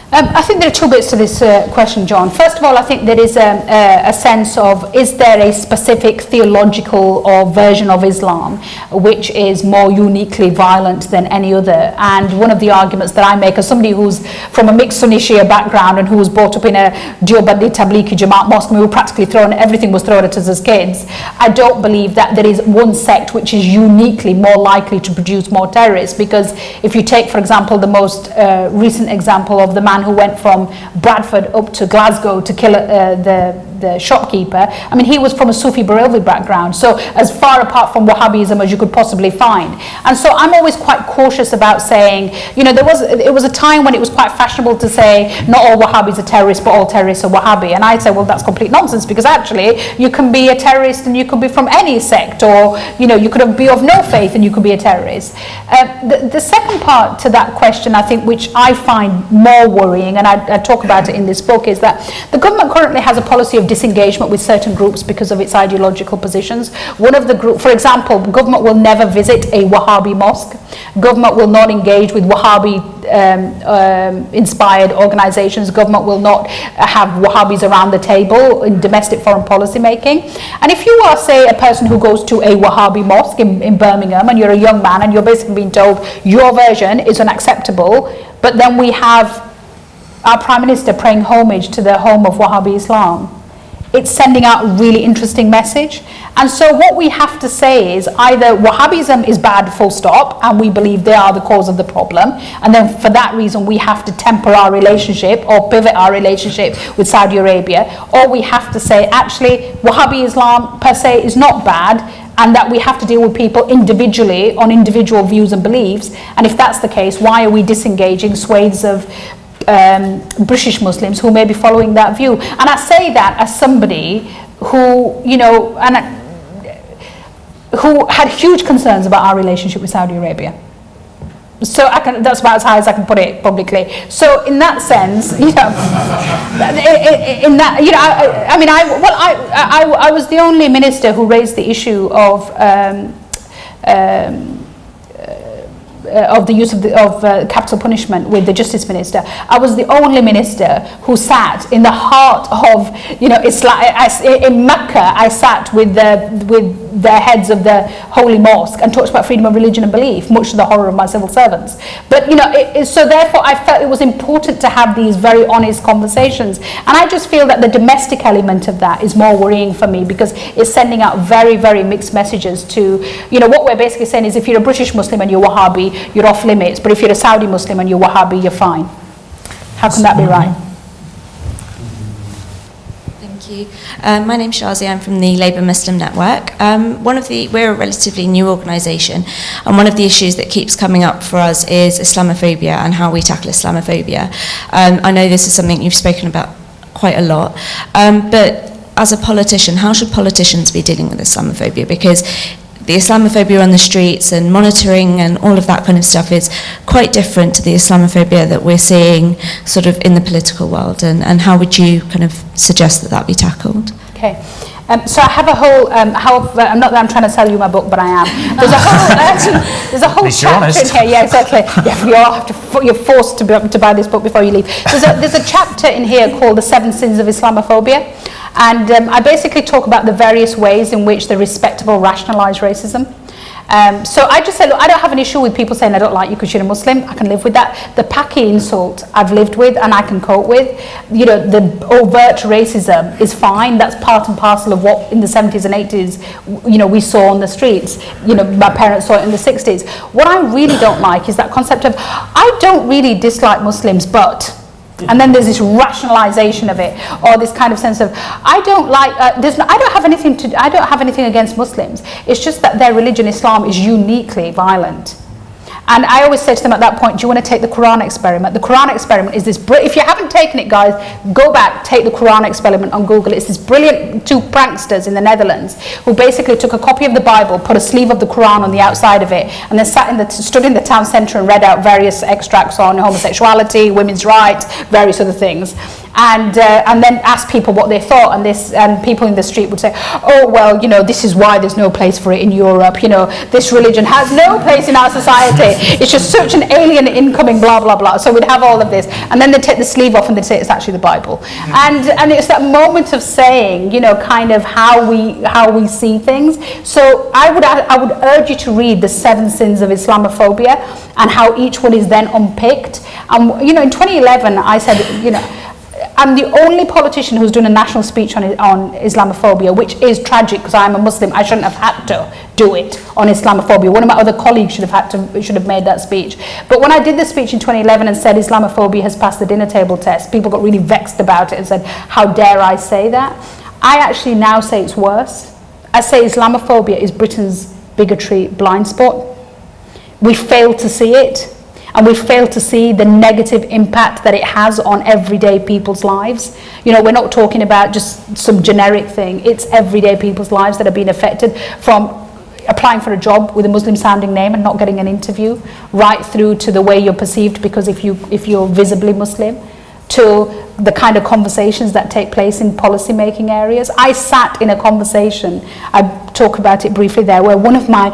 I think there are two bits to this question, John. First of all, I think there is a sense of, is there a specific theological or version of Islam which is more uniquely violent than any other? And one of the arguments that I make as somebody who's from a mixed Sunni Shia background and who was brought up in a Deobandi Tablighi Jamaat mosque, and we were practically everything was thrown at us as kids. I don't believe that there is one sect which is uniquely more likely to produce more terrorists, because if you take, for example, the most recent example of the man who went from Bradford up to Glasgow to kill the shopkeeper, I mean, he was from a Sufi Barelvi background, so as far apart from Wahhabism as you could possibly find. And so I'm always quite cautious about saying, it was a time when it was quite fashionable to say not all Wahhabis are terrorists, but all terrorists are Wahhabi. And I'd say, well, that's complete nonsense, because actually you can be a terrorist and you could be from any sect, or you could be of no faith and you could be a terrorist. The second part to that question, I think, which I find more worrying, and I talk about it in this book, is that the government currently has a policy of disengagement with certain groups because of its ideological positions. One of the group, for example, government will never visit a Wahhabi mosque. Government will not engage with Wahhabi inspired organizations. Government will not have Wahhabis around the table in domestic foreign policy making. And if you are, say, a person who goes to a Wahhabi mosque in Birmingham, and you're a young man and you're basically being told your version is unacceptable, but then we have our Prime Minister paying homage to the home of Wahhabi Islam, it's sending out a really interesting message. And so what we have to say is either Wahhabism is bad, full stop, and we believe they are the cause of the problem, and then for that reason we have to temper our relationship or pivot our relationship with Saudi Arabia, or we have to say actually Wahhabi Islam per se is not bad, and that we have to deal with people individually on individual views and beliefs. And if that's the case, why are we disengaging swathes of British Muslims who may be following that view? And I say that as somebody who, you know, who had huge concerns about our relationship with Saudi Arabia. So that's about as high as I can put it publicly. So in that sense, you know, I was the only minister who raised the issue of the use of capital punishment with the Justice Minister. I was the only minister who sat in the heart of, you know, Islam. In Mecca, I sat with the heads of the Holy Mosque and talked about freedom of religion and belief, much to the horror of my civil servants. But, you know, so therefore I felt it was important to have these very honest conversations. And I just feel that the domestic element of that is more worrying for me, because it's sending out very, very mixed messages to, you know, what we're basically saying is if you're a British Muslim and you're Wahhabi, you're off limits, but if you're a Saudi Muslim and you're Wahhabi, you're fine. How can that be right? Thank you. My name's Shazi, I'm from the Labour Muslim Network. We're a relatively new organisation, and one of the issues that keeps coming up for us is Islamophobia and how we tackle Islamophobia. I know this is something you've spoken about quite a lot, but as a politician, how should politicians be dealing with Islamophobia? Because the Islamophobia on the streets and monitoring and all of that kind of stuff is quite different to the Islamophobia that we're seeing sort of in the political world, and how would you kind of suggest that be tackled? Okay. So I have a whole, not that I'm trying to sell you my book, but I am. There's a whole chapter in here. Yeah, exactly. Yeah, you're forced to buy this book before you leave. There's a chapter in here called The 7 Sins of Islamophobia. And I basically talk about the various ways in which the respectable rationalise racism. So I just say, look, I don't have an issue with people saying I don't like you because you're a Muslim. I can live with that. The packy insult I've lived with and I can cope with. You know, the overt racism is fine. That's part and parcel of what in the 70s and 80s, you know, we saw on the streets. You know, my parents saw it in the 60s. What I really don't like is that concept of, I don't really dislike Muslims, but... And then there's this rationalization of it, or this kind of sense of I don't have anything against Muslims. It's just that their religion, Islam, is uniquely violent. And I always say to them at that point, do you want to take the Quran experiment? The Quran experiment is this, if you haven't taken it, guys, go back, take the Quran experiment on Google. It's this brilliant 2 pranksters in the Netherlands who basically took a copy of the Bible, put a sleeve of the Quran on the outside of it, and then stood in the town centre and read out various extracts on homosexuality, women's rights, various other things. And then asked people what they thought, and people in the street would say, oh, well, you know, this is why there's no place for it in Europe, you know, this religion has no place in our society, it's just such an alien incoming, blah, blah, blah. So we'd have all of this, and then they'd take the sleeve off and they'd say it's actually the Bible. And it's that moment of saying, you know, kind of how we see things. So I would urge you to read The 7 Sins of Islamophobia, and how each one is then unpicked. And, you know, in 2011, I said, you know, I'm the only politician who's done a national speech on Islamophobia, which is tragic because I'm a Muslim. I shouldn't have had to do it on Islamophobia. One of my other colleagues should have made that speech. But when I did the speech in 2011 and said Islamophobia has passed the dinner table test, people got really vexed about it and said, how dare I say that? I actually now say it's worse. I say Islamophobia is Britain's bigotry blind spot. We fail to see it. And we fail to see the negative impact that it has on everyday people's lives. You know, we're not talking about just some generic thing. It's everyday people's lives that are being affected, from applying for a job with a Muslim sounding name and not getting an interview, right through to the way you're perceived because if you're visibly Muslim, to the kind of conversations that take place in policy-making areas. I sat in a conversation, I talk about it briefly there, where one of my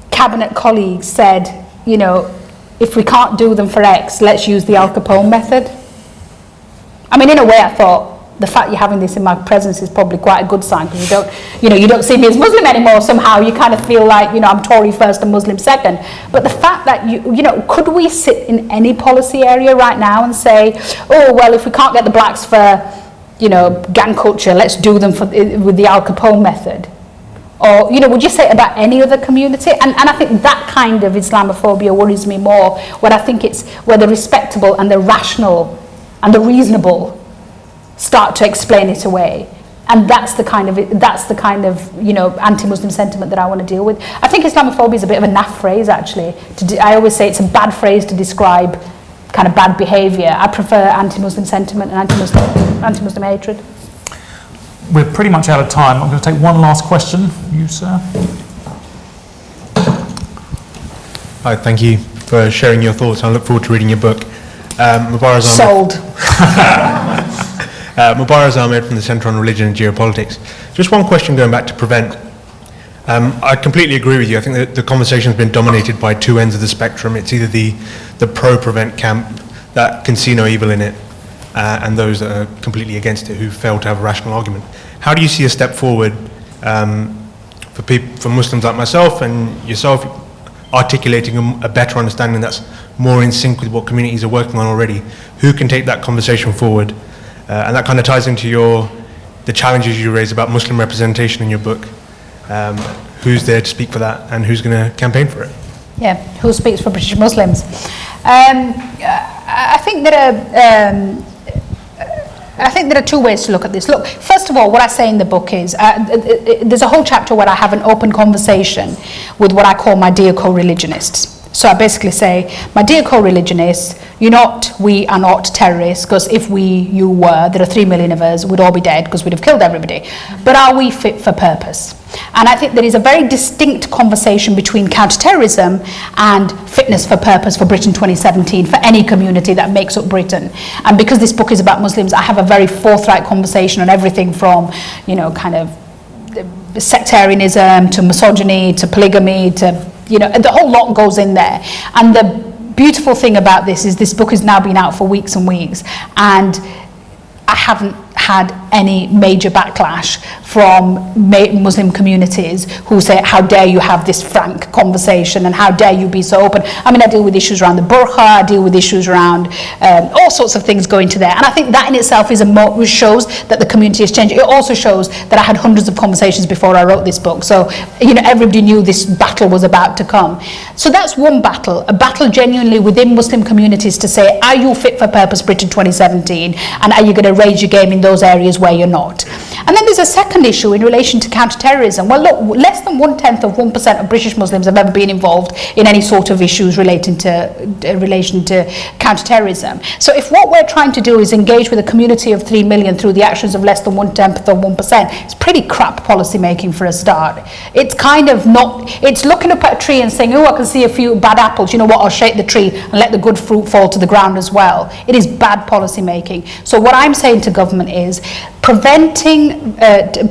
cabinet colleagues said, you know, if we can't do them for X, let's use the Al Capone method. I mean, in a way, I thought the fact you're having this in my presence is probably quite a good sign, because you don't see me as Muslim anymore. Somehow you kind of feel like, you know, I'm Tory first and Muslim second. But the fact that you know, could we sit in any policy area right now and say, oh well, if we can't get the blacks for gang culture, let's do them with the Al Capone method? Or, would you say it about any other community? And I think that kind of Islamophobia worries me more, where I think it's where the respectable and the rational and the reasonable start to explain it away. And that's the kind of anti-Muslim sentiment that I want to deal with. I think Islamophobia is a bit of a naff phrase, actually. I always say it's a bad phrase to describe kind of bad behaviour. I prefer anti-Muslim sentiment and anti-Muslim hatred. We're pretty much out of time. I'm going to take one last question. You, sir. Hi, thank you for sharing your thoughts. I look forward to reading your book. Sold. Mubarak Ahmed from the Centre on Religion and Geopolitics. Just one question going back to Prevent. I completely agree with you. I think that the conversation has been dominated by two ends of the spectrum. It's either the pro-Prevent camp that can see no evil in it, and those that are completely against it who fail to have a rational argument. How do you see a step forward for Muslims like myself and yourself articulating a better understanding that's more in sync with what communities are working on already? Who can take that conversation forward? And that kind of ties into the challenges you raise about Muslim representation in your book. Who's there to speak for that, and who's going to campaign for it? Yeah, who speaks for British Muslims? I think there are two ways to look at this. Look, first of all, what I say in the book is there's a whole chapter where I have an open conversation with what I call my dear co-religionists. So I basically say, my dear co-religionists, we are not terrorists, because if you were, there are 3 million of us, we'd all be dead because we'd have killed everybody. But are we fit for purpose? And I think there is a very distinct conversation between counter-terrorism and fitness for purpose for Britain 2017, for any community that makes up Britain. And because this book is about Muslims, I have a very forthright conversation on everything from, kind of sectarianism to misogyny to polygamy to, the whole lot goes in there. And the beautiful thing about this is this book has now been out for weeks and weeks, and I haven't had any major backlash from Muslim communities who say, how dare you have this frank conversation and how dare you be so open. I mean, I deal with issues around the burqa, I deal with issues around all sorts of things going to there. And I think that in itself shows that the community has changed. It also shows that I had hundreds of conversations before I wrote this book. So, everybody knew this battle was about to come. So that's one battle, a battle genuinely within Muslim communities to say, are you fit for purpose Britain 2017? And are you going to raise your game in those areas where you're not? And then there's a second issue in relation to counter-terrorism. Well, look, less than 1% of British Muslims have ever been involved in any sort of issues relating to counter-terrorism. So if what we're trying to do is engage with a community of 3 million through the actions of less than 1/10 of 1%, it's pretty crap policy making for a start. It's kind of not, it's looking up at a tree and saying, oh, I can see a few bad apples, you know what, I'll shake the tree and let the good fruit fall to the ground as well. It is bad policy making. So what I'm saying to government is, preventing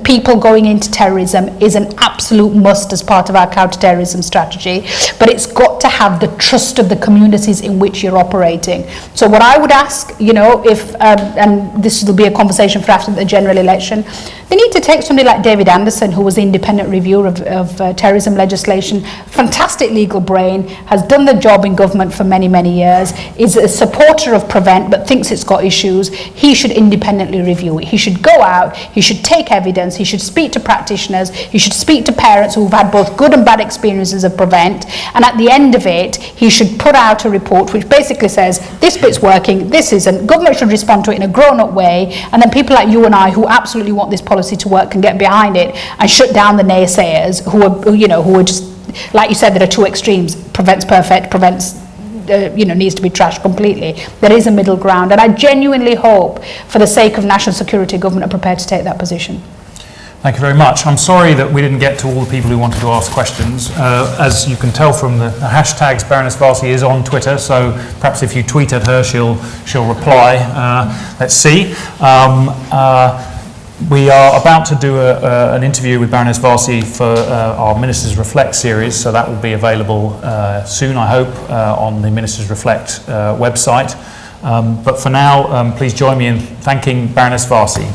people going into terrorism is an absolute must as part of our counter-terrorism strategy, but it's got to have the trust of the communities in which you're operating. So what I would ask, if, and this will be a conversation for after the general election, they need to take somebody like David Anderson, who was the independent reviewer of terrorism legislation, fantastic legal brain, has done the job in government for many, many years, is a supporter of Prevent but thinks it's got issues. He should independently review it. He should go out, he should take evidence, he should speak to practitioners, he should speak to parents who've had both good and bad experiences of Prevent, and at the end of it, he should put out a report which basically says, this bit's working, this isn't. Government should respond to it in a grown-up way, and then people like you and I who absolutely want this policy to work can get behind it and shut down the naysayers who are just, like you said, there are two extremes. Prevent's perfect, Prevent's needs to be trashed completely. There is a middle ground, and I genuinely hope, for the sake of national security, government are prepared to take that position. Thank you very much. I'm sorry that we didn't get to all the people who wanted to ask questions. As you can tell from the hashtags, Baroness Warsi is on Twitter, so perhaps if you tweet at her, she'll reply. Let's see. We are about to do an interview with Baroness Warsi for our Ministers Reflect series, so that will be available soon, I hope, on the Ministers Reflect website. But for now, please join me in thanking Baroness Warsi.